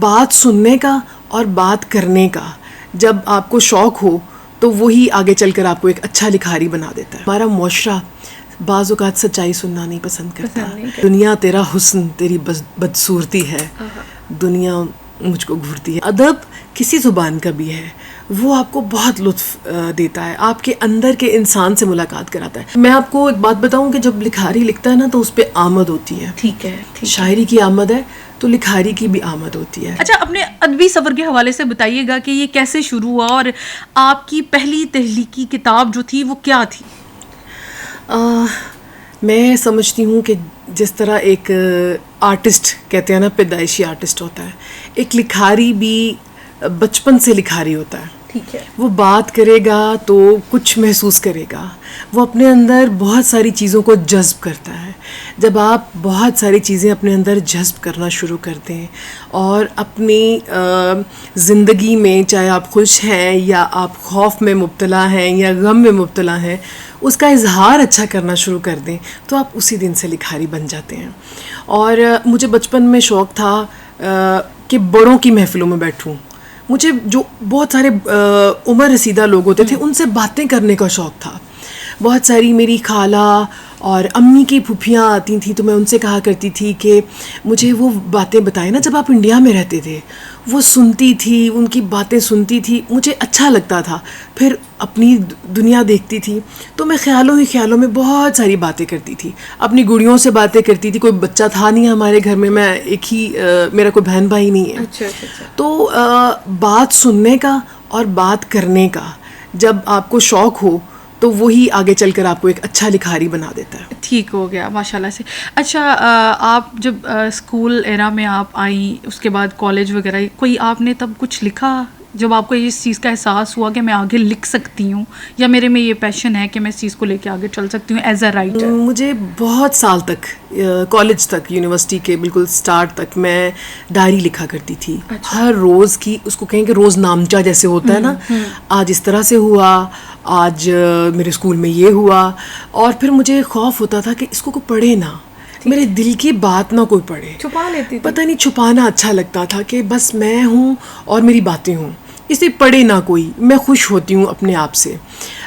بات سننے کا اور بات کرنے کا جب آپ کو شوق ہو تو وہی آگے چل کر آپ کو ایک اچھا لکھاری بنا دیتا ہے. ہمارا معاشرہ بعض اوقات سچائی سننا نہیں پسند کرتا. دنیا تیرا حسن تیری بدصورتی ہے, دنیا مجھ کو گھورتی ہے. ادب کسی زبان کا بھی ہے, وہ آپ کو بہت لطف دیتا ہے, آپ کے اندر کے انسان سے ملاقات کراتا ہے. میں آپ کو ایک بات بتاؤں کہ جب لکھاری لکھتا ہے نا تو اس پہ آمد ہوتی ہے. ٹھیک ہے. شاعری کی آمد ہے تو لکھاری کی بھی آمد ہوتی ہے. اچھا, اپنے ادبی سفر کے حوالے سے بتائیے گا کہ یہ کیسے شروع ہوا اور آپ کی پہلی تخلیقی کتاب جو تھی وہ کیا تھی؟ میں سمجھتی ہوں کہ جس طرح ایک آرٹسٹ کہتے ہیں نا, پیدائشی آرٹسٹ ہوتا ہے, ایک لکھاری بھی بچپن سے لکھاری ہوتا ہے. ٹھیک ہے. وہ بات کرے گا تو کچھ محسوس کرے گا, وہ اپنے اندر بہت ساری چیزوں کو جذب کرتا ہے. جب آپ بہت ساری چیزیں اپنے اندر جذب کرنا شروع کر دیں اور اپنی زندگی میں, چاہے آپ خوش ہیں یا آپ خوف میں مبتلا ہیں یا غم میں مبتلا ہیں, اس کا اظہار اچھا کرنا شروع کر دیں تو آپ اسی دن سے لکھاری بن جاتے ہیں. اور مجھے بچپن میں شوق تھا کہ بڑوں کی محفلوں میں بیٹھوں. مجھے جو بہت سارے عمر رسیدہ لوگ ہوتے تھے ان سے باتیں کرنے کا شوق تھا. بہت ساری میری خالہ اور امی کی پھوپھیاں آتی تھیں تو میں ان سے کہا کرتی تھی کہ مجھے وہ باتیں بتائیں نا جب آپ انڈیا میں رہتے تھے. وہ سنتی تھی, ان کی باتیں سنتی تھی, مجھے اچھا لگتا تھا. پھر اپنی دنیا دیکھتی تھی تو میں خیالوں ہی خیالوں میں بہت ساری باتیں کرتی تھی. اپنی گڑیوں سے باتیں کرتی تھی. کوئی بچہ تھا نہیں ہمارے گھر میں ایک ہی, میرا کوئی بہن بھائی نہیں ہے. اچھا. تو بات سننے کا اور بات کرنے کا جب آپ کو شوق ہو تو وہی آگے چل کر آپ کو ایک اچھا لکھاری بنا دیتا ہے. ٹھیک ہو گیا, ماشاء اللہ سے. اچھا, آپ جب اسکول ایرا میں آپ آئیں, اس کے بعد کالج وغیرہ, کوئی آپ نے تب کچھ لکھا جب آپ کو اس چیز کا احساس ہوا کہ میں آگے لکھ سکتی ہوں یا میرے میں یہ پیشن ہے کہ میں اس چیز کو لے کے آگے چل سکتی ہوں ایز اے رائٹر؟ مجھے بہت سال تک, کالج تک, یونیورسٹی کے بالکل سٹارٹ تک میں ڈائری لکھا کرتی تھی. ہر روز کی, اس کو کہیں کہ روز نامچہ جیسے ہوتا ہے نا, آج اس طرح سے ہوا, آج میرے اسکول میں یہ ہوا. اور پھر مجھے خوف ہوتا تھا کہ اس کو کوئی پڑھے نا, میرے دل کی بات نہ کوئی پڑھے. چھپا لیتی, پتہ نہیں, چھپانا اچھا لگتا تھا کہ بس میں ہوں اور میری باتیں ہوں, اسے پڑھے نہ کوئی, میں خوش ہوتی ہوں اپنے آپ سے.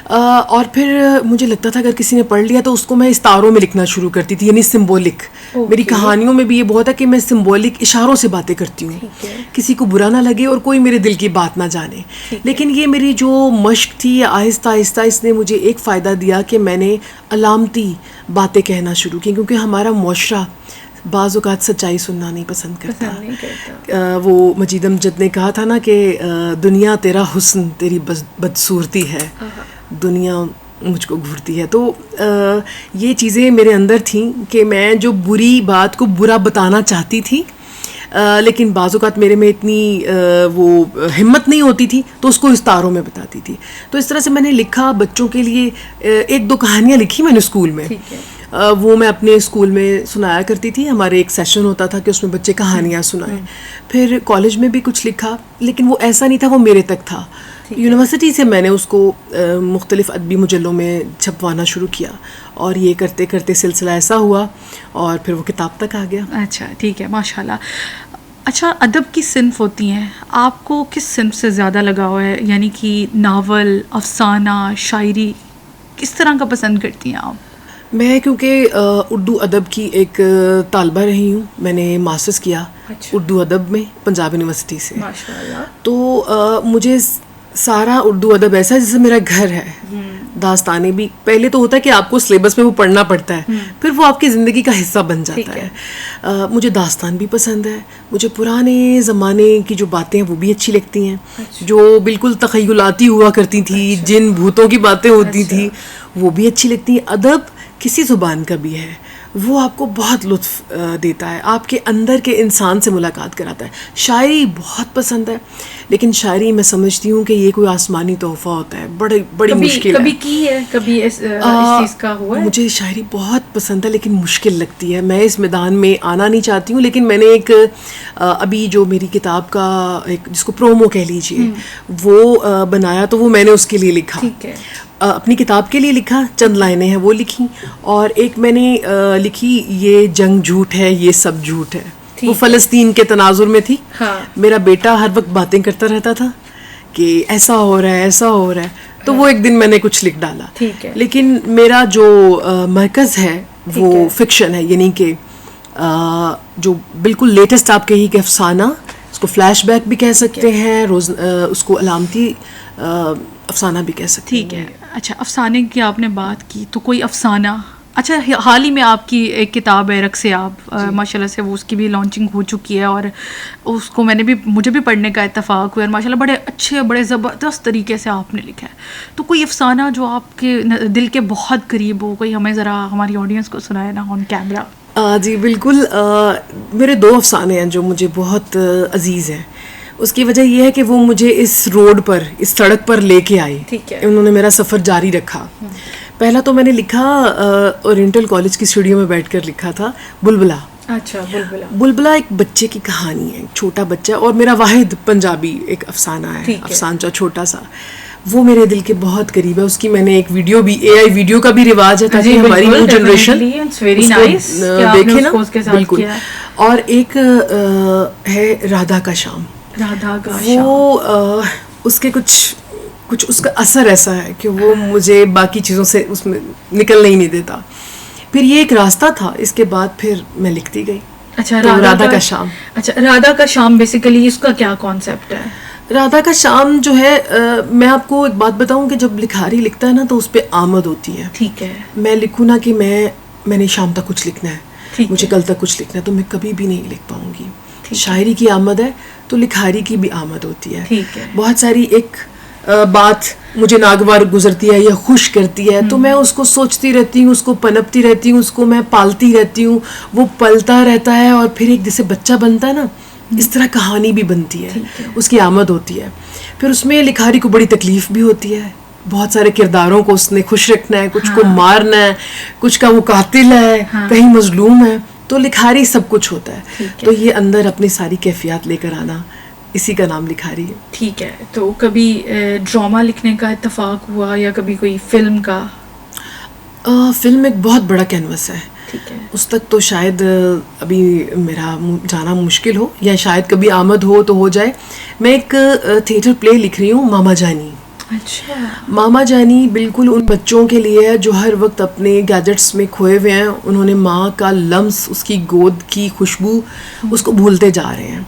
اور پھر مجھے لگتا تھا اگر کسی نے پڑھ لیا تو اس کو میں استاروں میں لکھنا شروع کرتی تھی, یعنی سمبولک. میری کہانیوں میں بھی یہ بہت ہے کہ میں سمبولک اشاروں سے باتیں کرتی ہوں, کسی کو برا نہ لگے اور کوئی میرے دل کی بات نہ جانے. لیکن یہ میری جو مشق تھی, آہستہ آہستہ اس نے مجھے ایک فائدہ دیا کہ میں نے علامتی باتیں کہنا شروع کی, کیونکہ ہمارا معاشرہ بعض اوقات سچائی سننا نہیں پسند کرتا. وہ مجید امجد نے کہا تھا نا کہ دنیا تیرا حسن تیری بدصورتی ہے, دنیا مجھ کو گھورتی ہے. تو یہ چیزیں میرے اندر تھیں کہ میں جو بری بات کو برا بتانا چاہتی تھی, لیکن بعض اوقات میرے میں اتنی وہ ہمت نہیں ہوتی تھی تو اس کو استاروں میں بتاتی تھی. تو اس طرح سے میں نے لکھا بچوں کے لیے. ایک دو کہانیاں لکھی میں نے اسکول میں, وہ میں اپنے اسکول میں سنایا کرتی تھی. ہمارے ایک سیشن ہوتا تھا کہ اس میں بچے کہانیاں سنائیں. پھر کالج میں بھی کچھ لکھا, لیکن وہ ایسا نہیں تھا وہ میرے تک تھا. یونیورسٹی سے میں نے اس کو مختلف ادبی مجلوں میں چھپوانا شروع کیا, اور یہ کرتے کرتے سلسلہ ایسا ہوا اور پھر وہ کتاب تک آ گیا. اچھا, ٹھیک ہے, ماشاء اللہ. اچھا, ادب کی صنف ہوتی ہیں, آپ کو کس صنف سے زیادہ لگاؤ ہے, یعنی کہ ناول, افسانہ, شاعری, کس طرح کا پسند کرتی ہیں آپ؟ میں کیونکہ اردو ادب کی ایک طالبہ رہی ہوں, میں نے ماسٹرز کیا اردو ادب میں پنجاب یونیورسٹی سے. تو مجھے سارا اردو ادب ایسا ہے جیسے میرا گھر ہے. داستانیں بھی پہلے تو ہوتا ہے کہ آپ کو سلیبس میں وہ پڑھنا پڑتا ہے, پھر وہ آپ کی زندگی کا حصہ بن جاتا ہے. مجھے داستان بھی پسند ہے, مجھے پرانے زمانے کی جو باتیں ہیں وہ بھی اچھی لگتی ہیں, جو بالکل تخیلاتی ہوا کرتی تھی, جن بھوتوں کی باتیں ہوتی تھیں وہ بھی اچھی لگتی ہیں. ادب کسی زبان کا بھی ہے, وہ آپ کو بہت لطف دیتا ہے, آپ کے اندر کے انسان سے ملاقات کراتا ہے. شاعری بہت پسند ہے, لیکن شاعری میں سمجھتی ہوں کہ یہ کوئی آسمانی تحفہ ہوتا ہے, بڑی مشکل ہے. کبھی کی ہے, کبھی اس چیز کا ہوا ہے؟ مجھے شاعری بہت پسند ہے لیکن مشکل لگتی ہے. میں اس میدان میں آنا نہیں چاہتی ہوں, لیکن میں نے ایک ابھی جو میری کتاب کا ایک جس کو پرومو کہہ لیجیے وہ بنایا, تو وہ میں نے اس کے لیے لکھا. اپنی کتاب کے لیے لکھا, چند لائنیں ہیں وہ لکھی, اور ایک میں نے لکھی یہ جنگ جھوٹ ہے یہ سب جھوٹ ہے. وہ فلسطین کے تناظر میں تھی. ہاں. میرا بیٹا ہر وقت باتیں کرتا رہتا تھا کہ ایسا ہو رہا ہے ایسا ہو رہا ہے, تو وہ ایک دن میں نے کچھ لکھ ڈالا. ٹھیک ہے. لیکن میرا جو مرکز ہے وہ فکشن ہے, یعنی کہ جو بالکل لیٹسٹ آپ کہیے کہ افسانہ, اس کو فلیش بیک بھی کہہ سکتے ہیں, اس کو علامتی افسانہ بھی کہہ سکتے ہیں. ٹھیک ہے. اچھا, افسانے کی آپ نے بات کی, تو کوئی افسانہ. اچھا, حال ہی میں آپ کی ایک کتاب ہے رقص آپ, ماشاء اللہ سے وہ اس کی بھی لانچنگ ہو چکی ہے, اور اس کو مجھے بھی پڑھنے کا اتفاق ہوا, اور ماشاء اللہ بڑے اچھے بڑے زبردست طریقے سے آپ نے لکھا ہے. تو کوئی افسانہ جو آپ کے دل کے بہت قریب ہو, کوئی ہمیں ذرا ہماری آڈینس کو سنائے نا آن کیمرہ. جی بالکل. میرے 2 افسانے ہیں جو مجھے بہت عزیز ہیں. اس کی وجہ یہ ہے کہ وہ مجھے اس روڈ پر, اس سڑک پر لے کے آئی. ٹھیک ہے. انہوں نے میرا سفر جاری رکھا. پہلا تو میں نے لکھا اورینٹل کالج کی سیڑھیوں میں بیٹھ کر لکھا تھا بلبلا. اچھا, بلبلا. بلبلا ایک بچے کی کہانی ہے, ایک چھوٹا بچہ, اور میرا واحد پنجابی ایک افسانہ ہے, افسانچہ چھوٹا سا. وہ میرے دل کے بہت قریب ہے. اس کی میں نے ایک ویڈیو بھی, اے آئی ویڈیو کا بھی رواج ہے تاکہ ہماری نیو جنریشن دیکھے نا. بالکل. اور ایک ہے رادھا کا شام. وہ اس کے کچھ اس کا اثر ایسا ہے کہ وہ مجھے باقی چیزوں سے اس میں نکلنے ہی نہیں دیتا. پھر یہ ایک راستہ تھا, اس کے بعد پھر میں لکھتی گئی. اچھا, رادھا کا شام. اچھا, رادھا کا شام بیسیکلی اس کا کیا کانسیپٹ ہے؟ رادھا کا شام جو ہے, میں آپ کو ایک بات بتاؤں کہ جب لکھاری لکھتا ہے نا تو اس پہ آمد ہوتی ہے. ٹھیک ہے. میں لکھوں نا کہ میں نے شام تک کچھ لکھنا ہے, مجھے کل تک کچھ لکھنا ہے, تو میں کبھی بھی نہیں لکھ پاؤں گی. شاعری کی آمد ہے تو لکھاری کی بھی آمد ہوتی ہے. بہت ساری ایک بات مجھے ناگوار گزرتی ہے یا خوش کرتی ہے تو میں اس کو سوچتی رہتی ہوں, اس کو پنپتی رہتی ہوں, اس کو میں پالتی رہتی ہوں, وہ پلتا رہتا ہے, اور پھر ایک جیسے بچہ بنتا ہے نا, اس طرح کہانی بھی بنتی ہے, اس کی آمد ہوتی ہے. پھر اس میں لکھاری کو بڑی تکلیف بھی ہوتی ہے. بہت سارے کرداروں کو اس نے خوش رکھنا ہے, کچھ کو مارنا ہے, کچھ کا وہ قاتل ہے, کہیں مظلوم ہے, تو لکھاری سب کچھ ہوتا ہے. تو یہ اندر اپنی ساری کیفیات لے کر آنا, اسی کا نام لکھاری ہے. ٹھیک ہے. تو کبھی ڈرامہ لکھنے کا اتفاق ہوا یا کبھی کوئی فلم کا؟ فلم ایک بہت بڑا کینوس ہے. ٹھیک ہے. اس تک تو شاید ابھی میرا جانا مشکل ہو, یا شاید کبھی آمد ہو تو ہو جائے. میں ایک تھیٹر پلے لکھ رہی ہوں, ماما جانی. اچھا. ماما جانی بالکل ان بچوں کے لیے ہے جو ہر وقت اپنے گیجٹس میں کھوئے ہوئے ہیں. انہوں نے ماں کا لمس, اس کی گود کی خوشبو, اس کو بھولتے جا رہے ہیں.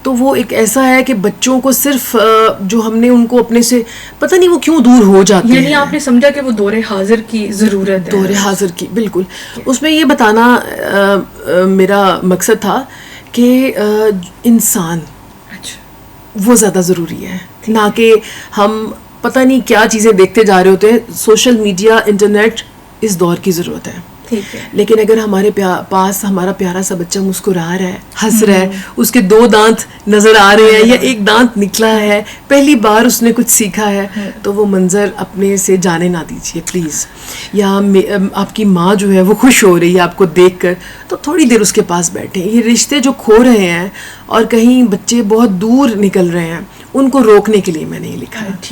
تو وہ ایک ایسا ہے کہ بچوں کو صرف جو ہم نے ان کو اپنے سے پتہ نہیں وہ کیوں دور ہو جاتے ہیں. یعنی آپ نے سمجھا کہ وہ دور حاضر کی ضرورت ہے. دور حاضر کی, بالکل. اس میں یہ بتانا میرا مقصد تھا کہ انسان وہ زیادہ ضروری ہے, نہ کہ ہم پتہ نہیں کیا چیزیں دیکھتے جا رہے ہوتے ہیں. سوشل میڈیا, انٹرنیٹ اس دور کی ضرورت ہے. لیکن اگر ہمارے پاس ہمارا پیارا سا بچہ مسکرا رہا ہے, ہنس رہا ہے, اس کے 2 دانت نظر آ رہے ہیں یا 1 دانت نکلا ہے, پہلی بار اس نے کچھ سیکھا ہے, تو وہ منظر اپنے سے جانے نہ دیجیے پلیز. یا آپ کی ماں جو ہے وہ خوش ہو رہی ہے آپ کو دیکھ کر, تو تھوڑی دیر اس کے پاس بیٹھیں. یہ رشتے جو کھو رہے ہیں اور کہیں بچے بہت دور نکل رہے ہیں, ان کو روکنے کے لیے میں نے یہ لکھا ہے.